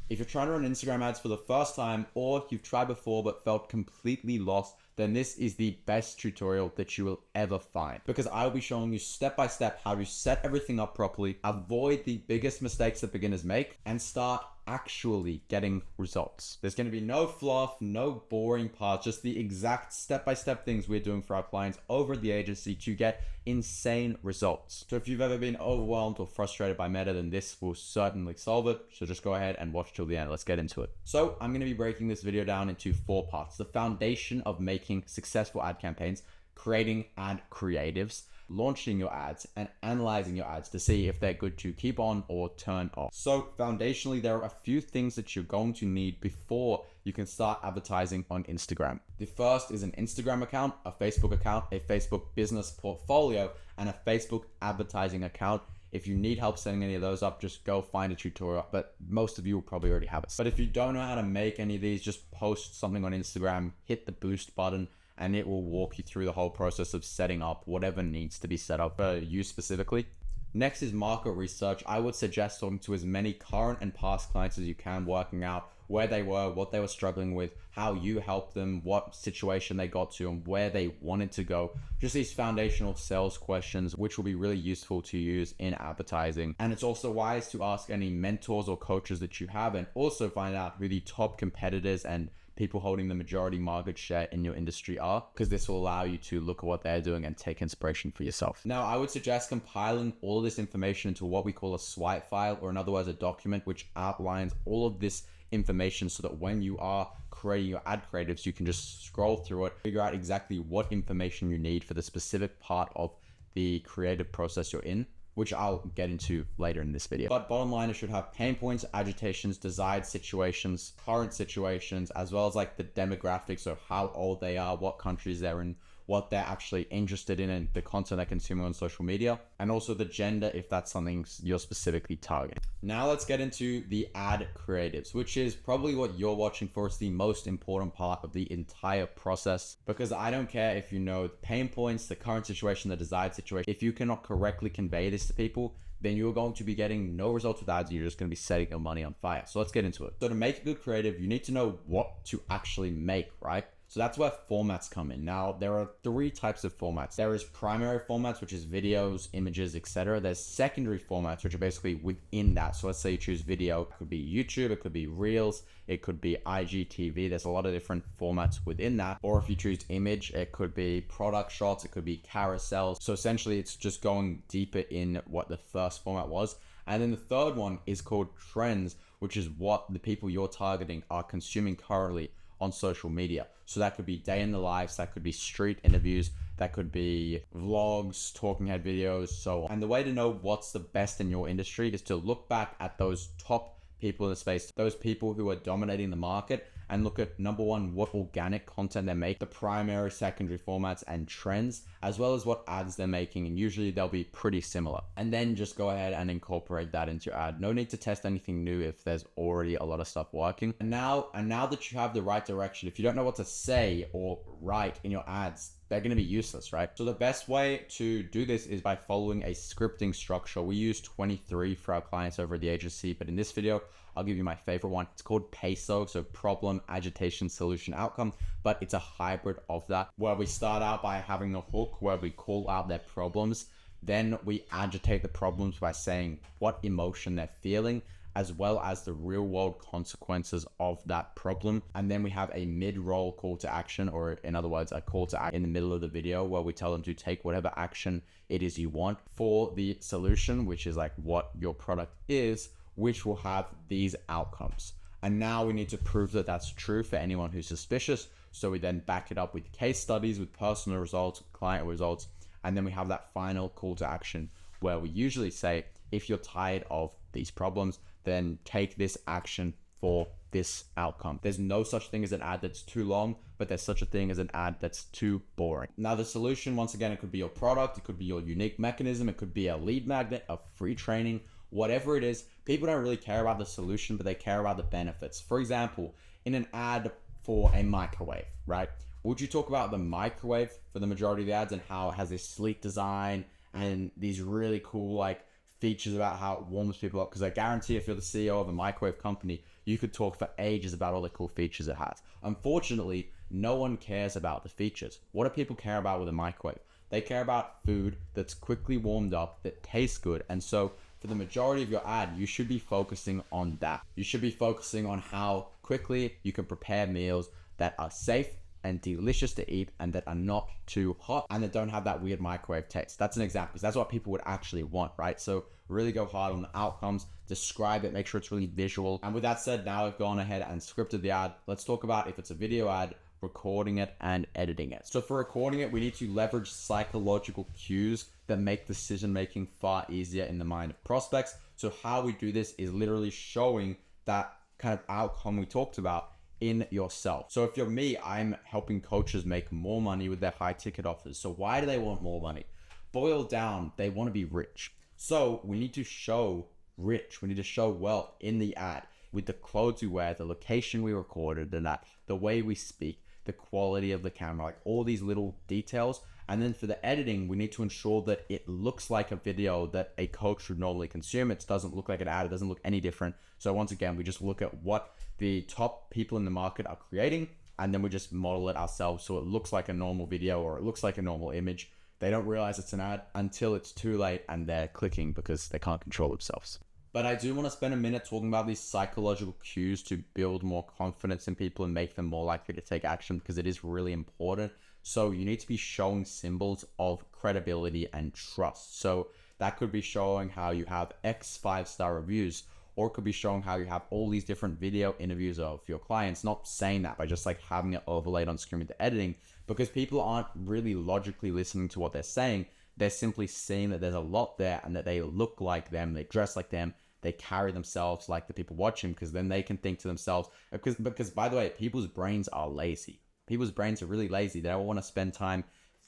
If you're trying to run Instagram ads for the first time, or you've tried before but felt completely lost, then this is the best tutorial that you will ever find, because I will be showing you step by step how to set everything up properly, avoid the biggest mistakes that beginners make, and start actually getting results. There's going to be no fluff, no boring parts, just the exact step-by-step things we're doing for our clients over at the agency to get insane results. So if you've ever been overwhelmed or frustrated by Meta, then this will certainly solve it. So just go ahead and watch till the end. Let's get into it. So I'm going to be breaking this video down into 4 parts: the foundation of making successful ad campaigns, creating ad creatives, launching your ads, and analyzing your ads to see if they're good to keep on or turn off. So foundationally, there are a few things that you're going to need before you can start advertising on Instagram. The first is an Instagram account, a Facebook account, a Facebook business portfolio, and a Facebook advertising account. If you need help setting any of those up, just go find a tutorial, but most of you will probably already have it. But if you don't know how to make any of these, just post something on Instagram, hit the boost button, and it will walk you through the whole process of setting up whatever needs to be set up for you specifically. Next is market research. I would suggest talking to as many current and past clients as you can, working out where they were, what they were struggling with, how you helped them, what situation they got to, and where they wanted to go. Just these foundational sales questions, which will be really useful to use in advertising. And it's also wise to ask any mentors or coaches that you have, and also find out who the top competitors and people holding the majority market share in your industry are, because this will allow you to look at what they're doing and take inspiration for yourself. Now, I would suggest compiling all of this information into what we call a swipe file, or in other words, a document which outlines all of this information, so that when you are creating your ad creatives, you can just scroll through it, figure out exactly what information you need for the specific part of the creative process you're in, which I'll get into later in this video. But bottom line, it should have pain points, agitations, desired situations, current situations, as well as like the demographics of how old they are, what countries they're in, what they're actually interested in, and the content they're consuming on social media, and also the gender if that's something you're specifically targeting. Now let's get into the ad creatives, which is probably what you're watching for. It's the most important part of the entire process, because I don't care if you know the pain points, the current situation, the desired situation. If you cannot correctly convey this to people, then you're going to be getting no results with ads. You're just going to be setting your money on fire. So let's get into it. So to make a good creative, you need to know what to actually make, right? So that's where formats come in. Now, there are 3 types of formats. There is primary formats, which is videos, images, etc. There's secondary formats, which are basically within that. So let's say you choose video. It could be YouTube, it could be Reels, it could be IGTV. There's a lot of different formats within that. Or if you choose image, it could be product shots, it could be carousels. So essentially, it's just going deeper in what the first format was. And then the third one is called trends, which is what the people you're targeting are consuming currently on social media. So that could be day in the lives, that could be street interviews, that could be vlogs, talking head videos, so on. And the way to know what's the best in your industry is to look back at those top people in the space, those people who are dominating the market, and look at number 1, what organic content they make, the primary, secondary formats and trends, as well as what ads they're making. And usually they'll be pretty similar. And then just go ahead and incorporate that into your ad. No need to test anything new if there's already a lot of stuff working. And now that you have the right direction, if you don't know what to say or write in your ads, they're going to be useless, right? So the best way to do this is by following a scripting structure. We use 23 for our clients over at the agency, but in this video, I'll give you my favorite one. It's called PASO, so problem, agitation, solution, outcome, but it's a hybrid of that, where we start out by having a hook where we call out their problems. Then we agitate the problems by saying what emotion they're feeling, as well as the real world consequences of that problem. And then we have a mid-roll call to action, or in other words, a call to action in the middle of the video where we tell them to take whatever action it is you want for the solution, which is like what your product is, which will have these outcomes. And now we need to prove that that's true for anyone who's suspicious. So we then back it up with case studies, with personal results, client results. And then we have that final call to action where we usually say, if you're tired of these problems, then take this action for this outcome. There's no such thing as an ad that's too long, but there's such a thing as an ad that's too boring. Now the solution, once again, it could be your product, it could be your unique mechanism, it could be a lead magnet, a free training, whatever it is. People don't really care about the solution, but they care about the benefits. For example, in an ad for a microwave, right? Would you talk about the microwave for the majority of the ads and how it has this sleek design and these really cool like features about how it warms people up? Because I guarantee if you're the CEO of a microwave company, you could talk for ages about all the cool features it has. Unfortunately, no one cares about the features. What do people care about with a microwave? They care about food that's quickly warmed up, that tastes good. And so for the majority of your ad, you should be focusing on that. You should be focusing on how quickly you can prepare meals that are safe and delicious to eat and that are not too hot and that don't have that weird microwave taste. That's an example, because that's what people would actually want, right? So really go hard on the outcomes, describe it, make sure it's really visual. And with that said, now I've gone ahead and scripted the ad. Let's talk about if it's a video ad, recording it and editing it. So for recording it, we need to leverage psychological cues that make decision making far easier in the mind of prospects. So how we do this is literally showing that kind of outcome we talked about in yourself. So if you're me, I'm helping coaches make more money with their high ticket offers. So why do they want more money? Boiled down, they want to be rich. So we need to show rich, we need to show wealth in the ad with the clothes we wear, the location we recorded and that, the way we speak, the quality of the camera, like all these little details. And then for the editing, we need to ensure that it looks like a video that a coach would normally consume. It doesn't look like an ad. It doesn't look any different. So once again, we just look at what the top people in the market are creating, and then we just model it ourselves so it looks like a normal video or it looks like a normal image. They don't realize it's an ad until it's too late and they're clicking because they can't control themselves. But I do want to spend a minute talking about these psychological cues to build more confidence in people and make them more likely to take action, because it is really important. So you need to be showing symbols of credibility and trust. So that could be showing how you have X 5-star reviews, or it could be showing how you have all these different video interviews of your clients. Not saying that by just like having it overlaid on screen with the editing, because people aren't really logically listening to what they're saying. They're simply seeing that there's a lot there and that they look like them, they dress like them, they carry themselves like the people watching, because then they can think to themselves, because by the way, people's brains are lazy. People's brains are really lazy. They don't want to spend time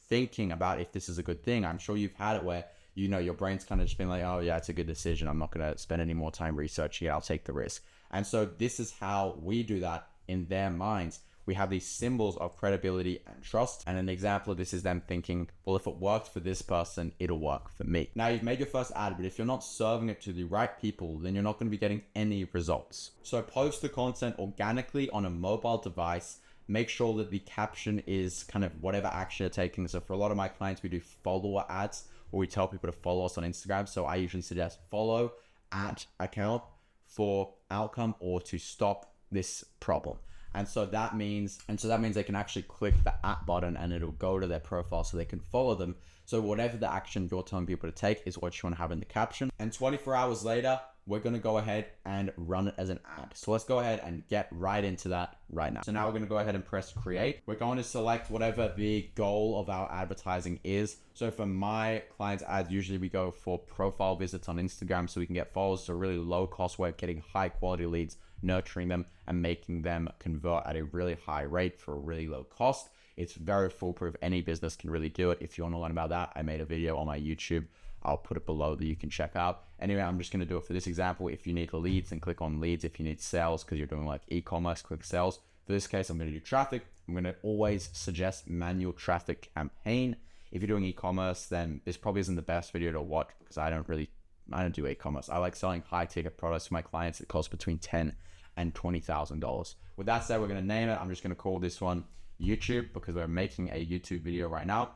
thinking about if this is a good thing. I'm sure you've had it where, you know, your brain's kind of just been like, oh yeah, it's a good decision. I'm not going to spend any more time researching it. I'll take the risk. And so this is how we do that in their minds. We have these symbols of credibility and trust. And an example of this is them thinking, well, if it worked for this person, it'll work for me. Now you've made your first ad, but if you're not serving it to the right people, then you're not going to be getting any results. So post the content organically on a mobile device. Make sure that the caption is kind of whatever action you're taking. So for a lot of my clients, we do follower ads, or we tell people to follow us on Instagram. So I usually suggest follow at account for outcome or to stop this problem. And so that means they can actually click the at button and it'll go to their profile so they can follow them. So whatever the action you're telling people to take is what you want to have in the caption. And 24 hours later, we're going to go ahead and run it as an ad. So let's go ahead and get right into that right now. So now we're going to go ahead and press create. We're going to select whatever the goal of our advertising is. So for my clients' ads, usually we go for profile visits on Instagram so we can get followers. So a really low cost way of getting high quality leads, nurturing them and making them convert at a really high rate for a really low cost. It's very foolproof. Any business can really do it. If you want to learn about that, I made a video on my YouTube. I'll put it below that you can check out. Anyway, I'm just going to do it for this example. If you need leads, then click on leads. If you need sales, because you're doing like e-commerce, click sales. For this case, I'm going to do traffic. I'm going to always suggest manual traffic campaign. If you're doing e-commerce, then this probably isn't the best video to watch, because I don't do e-commerce. I like selling high ticket products to my clients that cost between $10,000 and $20,000. With that said, we're going to name it. I'm just going to call this one YouTube, because we're making a YouTube video right now.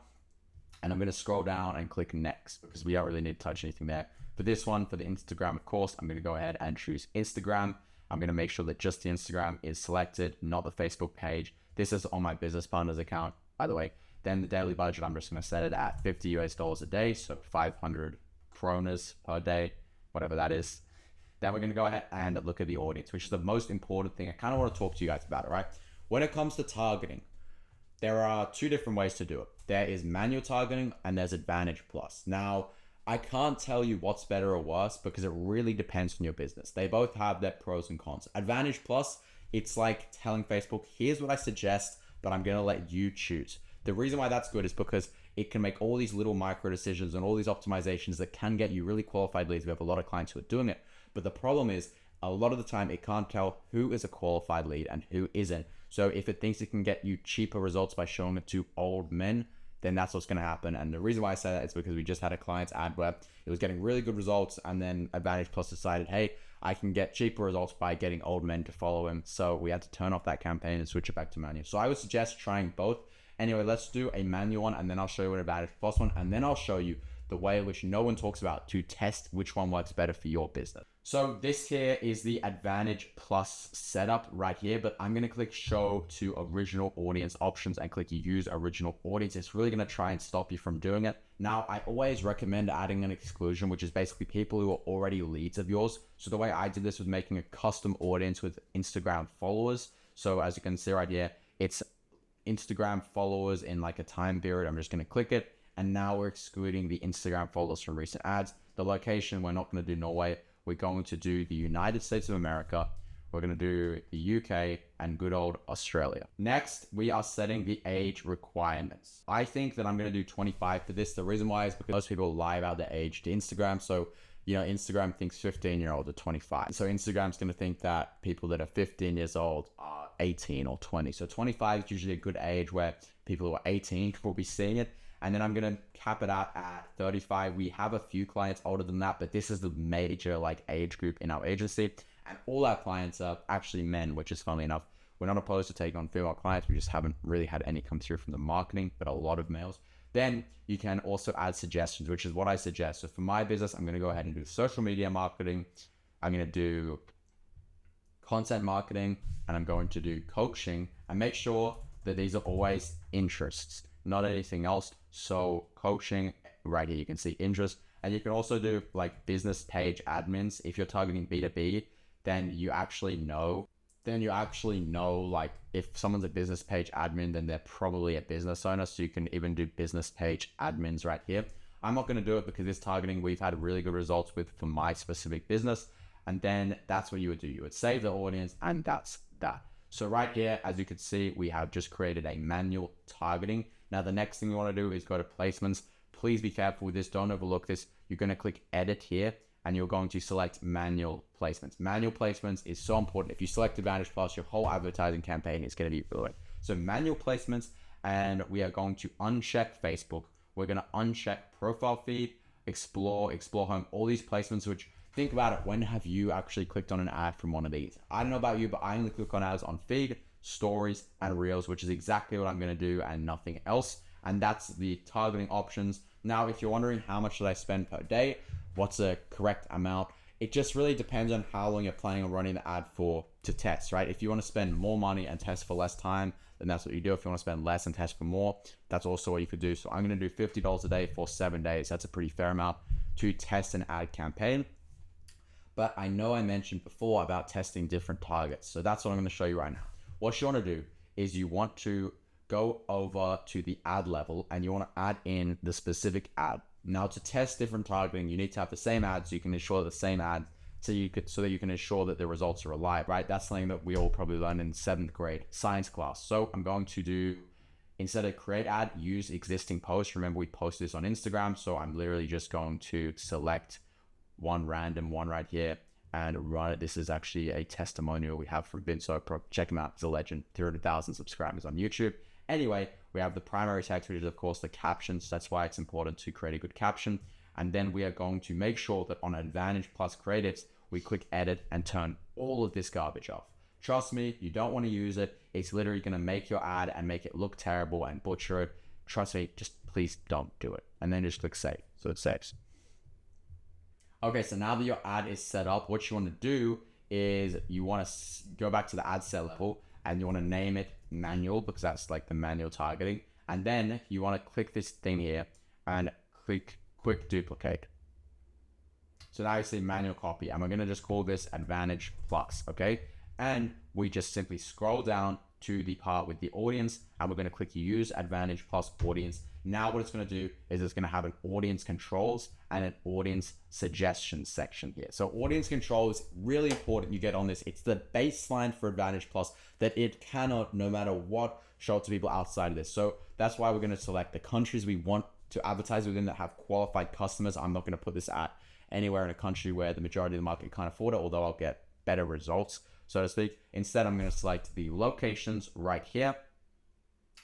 And I'm going to scroll down and click next, because we don't really need to touch anything there. For this one, for the Instagram, of course, I'm going to go ahead and choose Instagram. I'm going to make sure that just the Instagram is selected, not the Facebook page. This is on my business partner's account, by the way. Then the daily budget, I'm just going to set it at $50 a day. So 500 kronas per day, whatever that is. Then we're going to go ahead and look at the audience, which is the most important thing. I kind of want to talk to you guys about it, right? When it comes to targeting, there are two different ways to do it. There is manual targeting and there's Advantage Plus. Now, I can't tell you what's better or worse, because it really depends on your business. They both have their pros and cons. Advantage Plus, it's like telling Facebook, here's what I suggest, but I'm going to let you choose. The reason why that's good is because it can make all these little micro decisions and all these optimizations that can get you really qualified leads. We have a lot of clients who are doing it. But the problem is, a lot of the time, it can't tell who is a qualified lead and who isn't. So if it thinks it can get you cheaper results by showing it to old men, then that's what's going to happen. And the reason why I say that is because we just had a client's ad where it was getting really good results, and then Advantage Plus decided, hey, I can get cheaper results by getting old men to follow him. So we had to turn off that campaign and switch it back to manual. So I would suggest trying both. Anyway, let's do a manual one, and then I'll show you an Advantage Plus one, and then I'll show you the way in which no one talks about to test which one works better for your business. So this here is the Advantage Plus setup right here, but I'm going to click show to original audience options and click use original audience. It's really going to try and stop you from doing it. Now, I always recommend adding an exclusion, which is basically people who are already leads of yours. So the way I did this was making a custom audience with Instagram followers. So as you can see right here, it's Instagram followers in like a time period. I'm just going to click it. And now we're excluding the Instagram followers from recent ads. The location, we're not going to do Norway. We're going to do the United States of America. We're going to do the UK and good old Australia. Next, we are setting the age requirements. I think that I'm going to do 25 for this. The reason why is because most people lie about their age to Instagram. So, you know, Instagram thinks 15-year-olds are 25. So Instagram's going to think that people that are 15 years old are 18 or 20. So 25 is usually a good age where people who are 18 will be seeing it. And then I'm going to cap it out at 35. We have a few clients older than that, but this is the major like age group in our agency. And all our clients are actually men, which is funnily enough. We're not opposed to taking on female clients. We just haven't really had any come through from the marketing, but a lot of males. Then you can also add suggestions, which is what I suggest. So for my business, I'm going to go ahead and do social media marketing. I'm going to do content marketing, and I'm going to do coaching, and make sure that these are always interests, not anything else. So coaching right here, you can see interest, and you can also do like business page admins. If you're targeting B2B, then you actually know like if someone's a business page admin, then they're probably a business owner. So you can even do business page admins right here. I'm not going to do it because this targeting we've had really good results with for my specific business. And then that's what you would do. You would save the audience, and that's that. So right here, as you can see, we have just created a manual targeting. Now, the next thing you want to do is go to placements. Please be careful with this. Don't overlook this. You're going to click edit here, and you're going to select manual placements. Manual placements is so important. If you select Advantage Plus, your whole advertising campaign is going to be ruined. So manual placements, and we are going to uncheck Facebook. We're going to uncheck profile feed, explore home, all these placements, which think about it. When have you actually clicked on an ad from one of these? I don't know about you, but I only click on ads on feed, stories, and reels, which is exactly what I'm going to do and nothing else. And that's the targeting options. Now, if you're wondering how much should I spend per day, what's a correct amount? It just really depends on how long you're planning on running the ad for to test, right? If you want to spend more money and test for less time, then that's what you do. If you want to spend less and test for more, that's also what you could do. So I'm going to do $50 a day for 7 days. That's a pretty fair amount to test an ad campaign. But I know I mentioned before about testing different targets. So that's what I'm going to show you right now. What you want to do is you want to go over to the ad level, and you want to add in the specific ad. Now, to test different targeting, you need to have the same ad, so you can ensure the same ad, so that you can ensure that the results are reliable, right? That's something that we all probably learned in 7th grade science class. So I'm going to do, instead of create ad, use existing post. Remember, we posted this on Instagram, so I'm literally just going to select one random one right here and run it. This is actually a testimonial we have from Vince. So check him out. He's a legend. 300,000 subscribers on YouTube. Anyway, we have the primary text, which is of course the captions. That's why it's important to create a good caption. And then we are going to make sure that on Advantage Plus Creatives, we click edit and turn all of this garbage off. Trust me, you don't want to use it. It's literally going to make your ad and make it look terrible and butcher it. Trust me, just please don't do it. And then just click save. So it saves. Okay, so now that your ad is set up, what you want to do is you want to go back to the ad set level, and you want to name it manual, because that's like the manual targeting. And then you want to click this thing here and click quick duplicate. So now you see manual copy, and we're going to just call this Advantage Plus, okay? And we just simply scroll down to the part with the audience, and we're going to click use Advantage Plus audience. Now what it's going to do is it's going to have an audience controls and an audience suggestions section here. So audience control is really important you get on this. It's the baseline for Advantage Plus that it cannot, no matter what, show to people outside of this. So that's why we're going to select the countries we want to advertise within that have qualified customers. I'm not going to put this ad anywhere in a country where the majority of the market can't afford it, although I'll get better results, so to speak. Instead, I'm going to select the locations right here,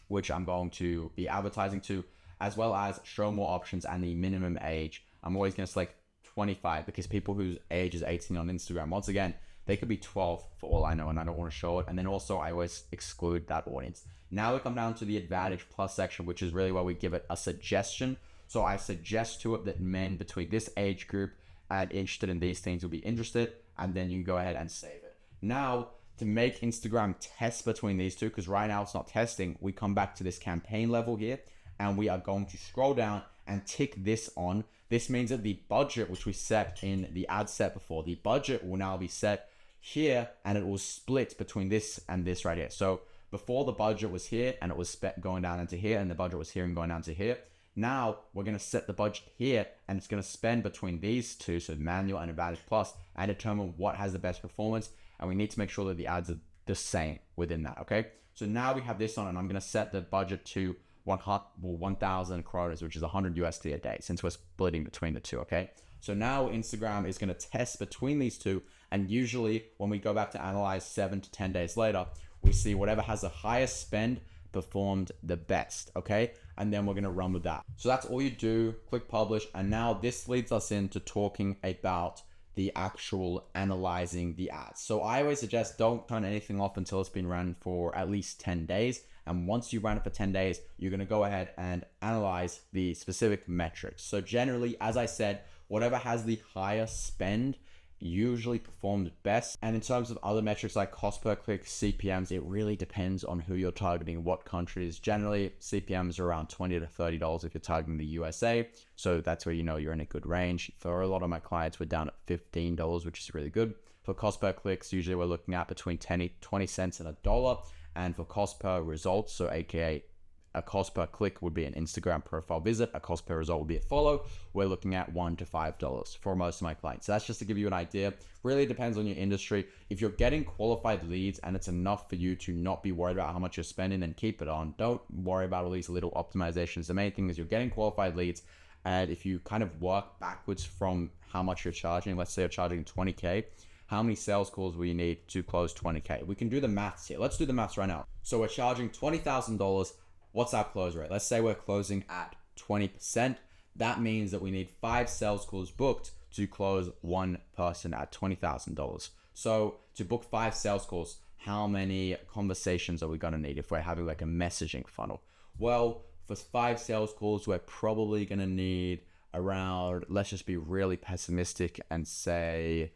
which I'm going to be advertising to, as well as show more options and the minimum age. I'm always going to select 25 because people whose age is 18 on Instagram, once again, they could be 12 for all I know, and I don't want to show it. And then also I always exclude that audience. Now we come down to the Advantage Plus section, which is really where we give it a suggestion. So I suggest to it that men between this age group and interested in these things will be interested, and then you can go ahead and save it. Now, to make Instagram test between these two, because right now it's not testing, we come back to this campaign level here, and we are going to scroll down and tick this on. This means that the budget, which we set in the ad set before, the budget will now be set here, and it will split between this and this right here. So before the budget was here and it was going down into here, and the budget was here and going down to here. Now we're going to set the budget here, and it's going to spend between these two, so manual and Advantage Plus, and determine what has the best performance. And we need to make sure that the ads are the same within that. Okay. So now we have this on, and I'm going to set the budget to 1,000 kronas, which is 100 USD a day, since we're splitting between the two. Okay. So now Instagram is going to test between these two. And usually when we go back to analyze 7 to 10 days later, we see whatever has the highest spend performed the best. Okay. And then we're going to run with that. So that's all you do. Click publish. And now this leads us into talking about the actual analyzing the ads. So I always suggest don't turn anything off until it's been run for at least 10 days. And once you run it for 10 days, you're going to go ahead and analyze the specific metrics. So generally, as I said, whatever has the highest spend usually performed best. And in terms of other metrics like cost per click, CPMs, it really depends on who you're targeting, what countries. Generally, CPMs are around $20 to $30 if you're targeting the USA. So that's where you know you're in a good range. For a lot of my clients, we're down at $15, which is really good. For cost per clicks, usually we're looking at between 20 cents and $1. And for cost per results, so AKA a cost per click would be an Instagram profile visit. A cost per result would be a follow. We're looking at $1 to $5 for most of my clients. So that's just to give you an idea. Really depends on your industry. If you're getting qualified leads and it's enough for you to not be worried about how much you're spending, then keep it on. Don't worry about all these little optimizations. The main thing is you're getting qualified leads. And if you kind of work backwards from how much you're charging, let's say you're charging 20K, how many sales calls will you need to close 20K? We can do the maths here. Let's do the maths right now. So we're charging $20,000. What's our close rate? Let's say we're closing at 20%. That means that we need 5 sales calls booked to close one person at $20,000. So to book 5 sales calls, how many conversations are we going to need if we're having like a messaging funnel? Well, for 5 sales calls, we're probably going to need around, let's just be really pessimistic and say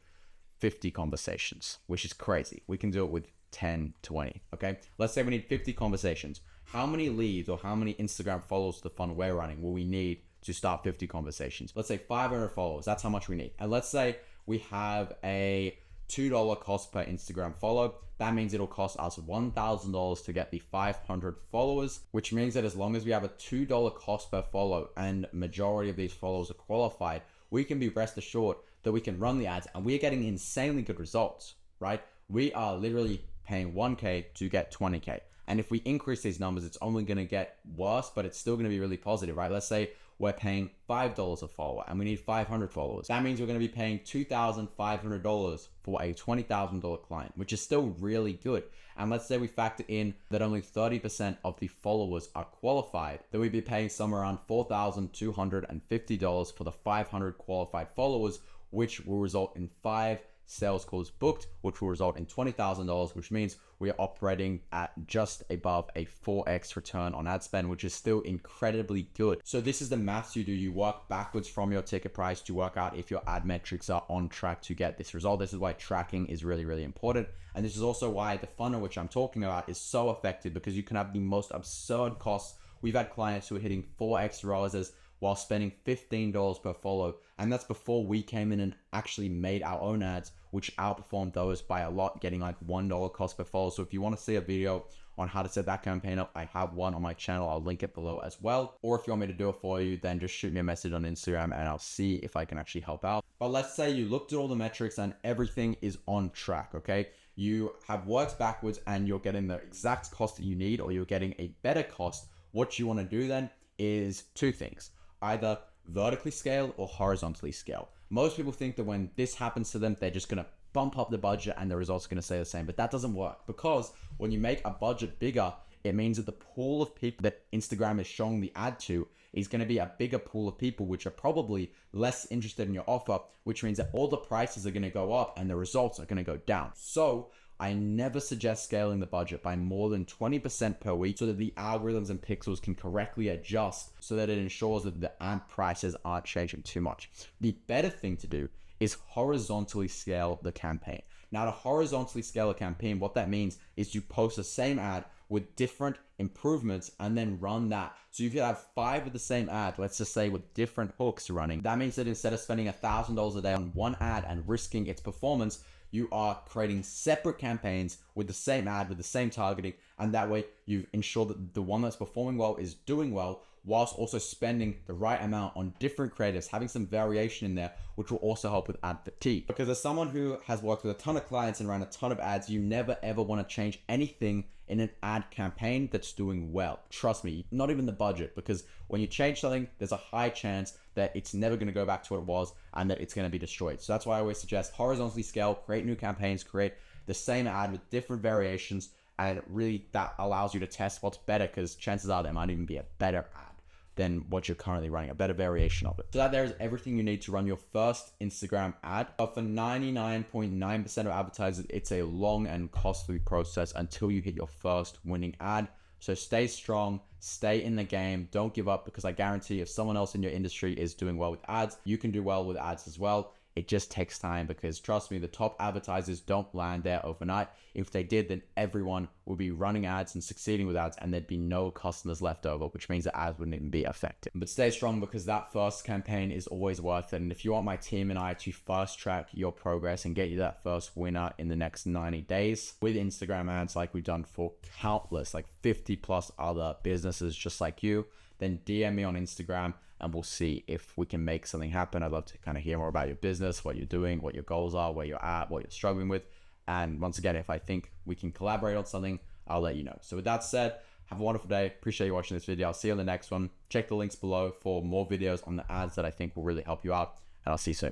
50 conversations, which is crazy. We can do it with 10, 20, okay? Let's say we need 50 conversations. How many leads or how many Instagram follows to the funnel we're running will we need to start 50 conversations? Let's say 500 followers. That's how much we need. And let's say we have a $2 cost per Instagram follow. That means it'll cost us $1,000 to get the 500 followers, which means that as long as we have a $2 cost per follow and majority of these followers are qualified, we can be rest assured that we can run the ads and we're getting insanely good results, right? We are literally paying 1K to get 20K. And if we increase these numbers, it's only going to get worse, but it's still going to be really positive, right? Let's say we're paying $5 a follower and we need 500 followers. That means we're going to be paying $2,500 for a $20,000 client, which is still really good. And let's say we factor in that only 30% of the followers are qualified, then we'd be paying somewhere around $4,250 for the 500 qualified followers, which will result in 5 sales calls booked, which will result in $20,000, which means we are operating at just above a 4x return on ad spend, which is still incredibly good. So this is the maths you do. You work backwards from your ticket price to work out if your ad metrics are on track to get this result. This is why tracking is really, really important. And this is also why the funnel, which I'm talking about, is so effective, because you can have the most absurd costs. We've had clients who are hitting 4x ROAS while spending $15 per follow. And that's before we came in and actually made our own ads, which outperformed those by a lot, getting like $1 cost per follow. So if you want to see a video on how to set that campaign up, I have one on my channel. I'll link it below as well. Or if you want me to do it for you, then just shoot me a message on Instagram and I'll see if I can actually help out. But let's say you looked at all the metrics and everything is on track, okay? You have worked backwards and you're getting the exact cost that you need, or you're getting a better cost. What you want to do then is 2 things. Either vertically scale or horizontally scale. Most people think that when this happens to them, they're just going to bump up the budget and the results are going to stay the same. But that doesn't work, because when you make a budget bigger, it means that the pool of people that Instagram is showing the ad to is going to be a bigger pool of people which are probably less interested in your offer, which means that all the prices are going to go up and the results are going to go down. So I never suggest scaling the budget by more than 20% per week so that the algorithms and pixels can correctly adjust so that it ensures that the ad prices aren't changing too much. The better thing to do is horizontally scale the campaign. Now, to horizontally scale a campaign, what that means is you post the same ad with different improvements and then run that. So if you have 5 of the same ad, let's just say with different hooks running, that means that instead of spending $1,000 a day on one ad and risking its performance, you are creating separate campaigns with the same ad, with the same targeting, and that way you ensure that the one that's performing well is doing well, whilst also spending the right amount on different creatives, having some variation in there, which will also help with ad fatigue. Because as someone who has worked with a ton of clients and ran a ton of ads, you never ever want to change anything in an ad campaign that's doing well. Trust me, not even the budget, because when you change something, there's a high chance that it's never going to go back to what it was and that it's going to be destroyed. So that's why I always suggest horizontally scale, create new campaigns, create the same ad with different variations, and really that allows you to test what's better, because chances are there might even be a better ad than what you're currently running, a better variation of it. So that there's everything you need to run your first Instagram ad. But for 99.9% of advertisers, it's a long and costly process until you hit your first winning ad. So stay strong, stay in the game, don't give up, because I guarantee if someone else in your industry is doing well with ads, you can do well with ads as well. It just takes time, because trust me, the top advertisers don't land there overnight. If they did, then everyone would be running ads and succeeding with ads, and there'd be no customers left over, which means that ads wouldn't even be effective. But stay strong, because that first campaign is always worth it. And if you want my team and I to fast track your progress and get you that first winner in the next 90 days with Instagram ads, like we've done for countless, like 50 plus other businesses just like you, then DM me on Instagram and we'll see if we can make something happen. I'd love to kind of hear more about your business, what you're doing, what your goals are, where you're at, what you're struggling with. And once again, if I think we can collaborate on something, I'll let you know. So with that said, have a wonderful day. Appreciate you watching this video. I'll see you on the next one. Check the links below for more videos on the ads that I think will really help you out, and I'll see you soon.